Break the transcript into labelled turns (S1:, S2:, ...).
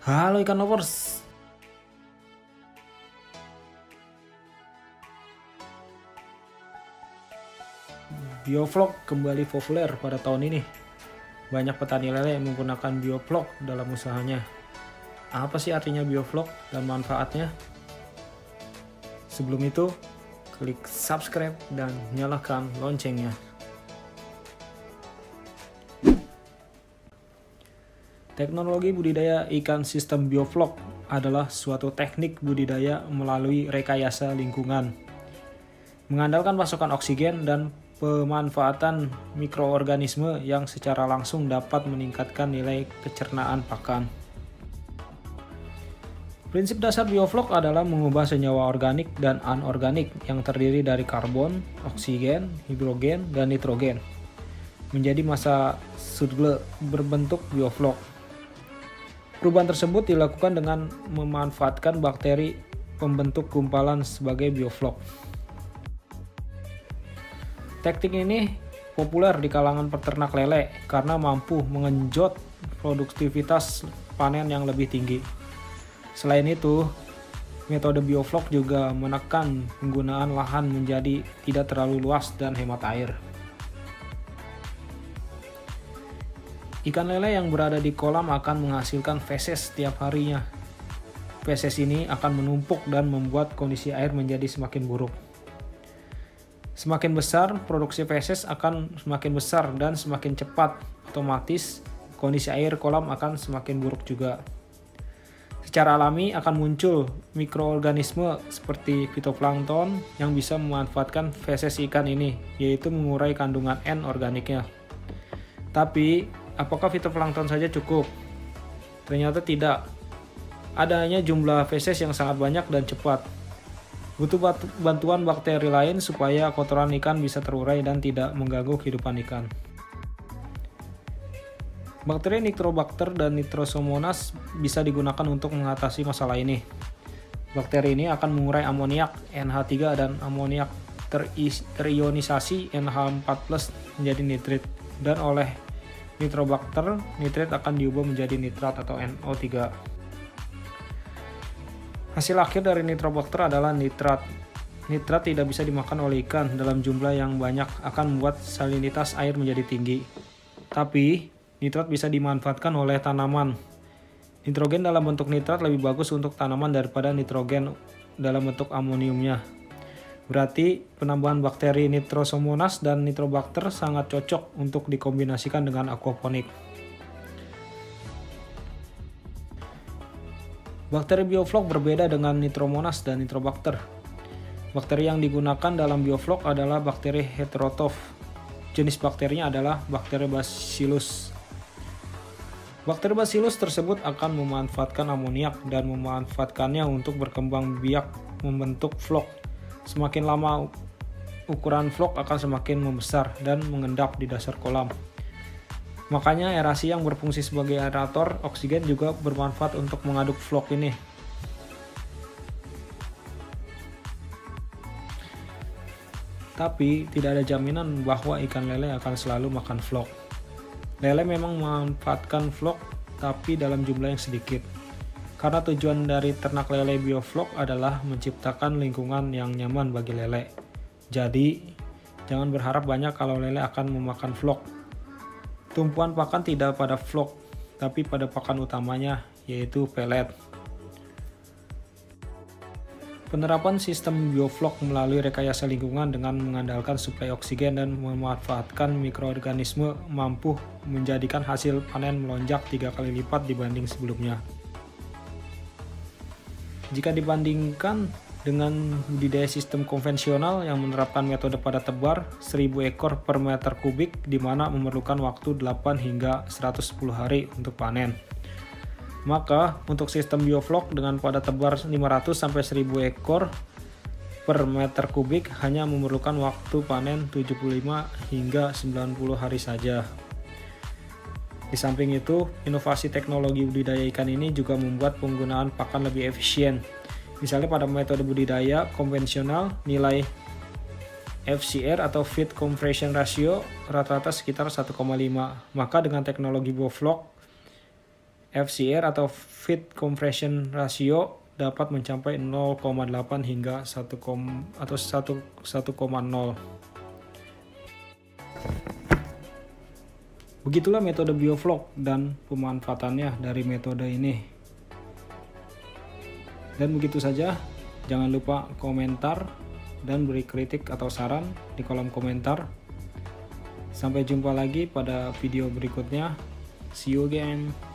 S1: Halo ikan lovers, biovlog kembali populer pada tahun ini. Banyak petani lele menggunakan biovlog dalam usahanya. Apa sih artinya biovlog dan manfaatnya? Sebelum itu, klik subscribe dan nyalakan loncengnya. Teknologi budidaya ikan sistem biovlog adalah suatu teknik budidaya melalui rekayasa lingkungan. Mengandalkan pasokan oksigen dan pemanfaatan mikroorganisme yang secara langsung dapat meningkatkan nilai kecernaan pakan. Prinsip dasar biovlog adalah mengubah senyawa organik dan anorganik yang terdiri dari karbon, oksigen, hidrogen, dan nitrogen menjadi massa subtle berbentuk biovlog. Perubahan tersebut dilakukan dengan memanfaatkan bakteri pembentuk gumpalan sebagai biovlog. Teknik ini populer di kalangan peternak lele karena mampu mengenjot produktivitas panen yang lebih tinggi. Selain itu, metode biovlog juga menekan penggunaan lahan menjadi tidak terlalu luas dan hemat air. Ikan lele yang berada di kolam akan menghasilkan feses setiap harinya. Feses ini akan menumpuk dan membuat kondisi air menjadi semakin buruk. Semakin besar, produksi feses akan semakin besar dan semakin cepat. Otomatis, kondisi air kolam akan semakin buruk juga. Secara alami akan muncul mikroorganisme seperti fitoplankton yang bisa memanfaatkan feses ikan ini, yaitu mengurai kandungan N organiknya. Tapi, apakah fitoplankton saja cukup? Ternyata tidak. Adanya jumlah feses yang sangat banyak dan cepat. Butuh bantuan bakteri lain supaya kotoran ikan bisa terurai dan tidak mengganggu kehidupan ikan. Bakteri Nitrobacter dan Nitrosomonas bisa digunakan untuk mengatasi masalah ini. Bakteri ini akan mengurai amoniak NH3 dan amoniak terionisasi NH4+ menjadi nitrit, dan oleh Nitrobacter, nitrit akan diubah menjadi nitrat atau NO3. Hasil akhir dari Nitrobacter adalah nitrat. Nitrat tidak bisa dimakan oleh ikan dalam jumlah yang banyak, akan membuat salinitas air menjadi tinggi. Tapi, nitrat bisa dimanfaatkan oleh tanaman. Nitrogen dalam bentuk nitrat lebih bagus untuk tanaman daripada nitrogen dalam bentuk amoniumnya. Berarti penambahan bakteri Nitrosomonas dan Nitrobacter sangat cocok untuk dikombinasikan dengan aquaponik. Bakteri biovlog berbeda dengan Nitromonas dan Nitrobacter. Bakteri yang digunakan dalam biovlog adalah bakteri heterotroph. Jenis bakterinya adalah bakteri Bacillus. Bakteri Bacillus tersebut akan memanfaatkan amoniak dan memanfaatkannya untuk berkembang biak membentuk vlog. Semakin lama ukuran vlog akan semakin membesar dan mengendap di dasar kolam. Makanya aerasi yang berfungsi sebagai aerator oksigen juga bermanfaat untuk mengaduk vlog ini. Tapi tidak ada jaminan bahwa ikan lele akan selalu makan vlog. Lele memang memanfaatkan vlog, tapi dalam jumlah yang sedikit. Karena tujuan dari ternak lele biovlog adalah menciptakan lingkungan yang nyaman bagi lele. Jadi, jangan berharap banyak kalau lele akan memakan vlog. Tumpuan pakan tidak pada vlog, tapi pada pakan utamanya, yaitu pelet. Penerapan sistem biovlog melalui rekayasa lingkungan dengan mengandalkan suplai oksigen dan memanfaatkan mikroorganisme mampu menjadikan hasil panen melonjak 3 kali lipat dibanding sebelumnya. Jika dibandingkan dengan budidaya sistem konvensional yang menerapkan metode pada tebar 1000 ekor per meter kubik, di mana memerlukan waktu 8 hingga 110 hari untuk panen. Maka untuk sistem biovlog dengan pada tebar 500-1000 ekor per meter kubik hanya memerlukan waktu panen 75 hingga 90 hari saja. Di samping itu, inovasi teknologi budidaya ikan ini juga membuat penggunaan pakan lebih efisien. Misalnya pada metode budidaya konvensional, nilai FCR atau Feed Conversion Ratio rata-rata sekitar 1,5. Maka dengan teknologi biovlog, FCR atau Feed Compression Ratio dapat mencapai 0,8 hingga 1,0. Begitulah metode bioflok dan pemanfaatannya dari metode ini. Dan begitu saja, jangan lupa komentar dan beri kritik atau saran di kolom komentar. Sampai jumpa lagi pada video berikutnya. See you again.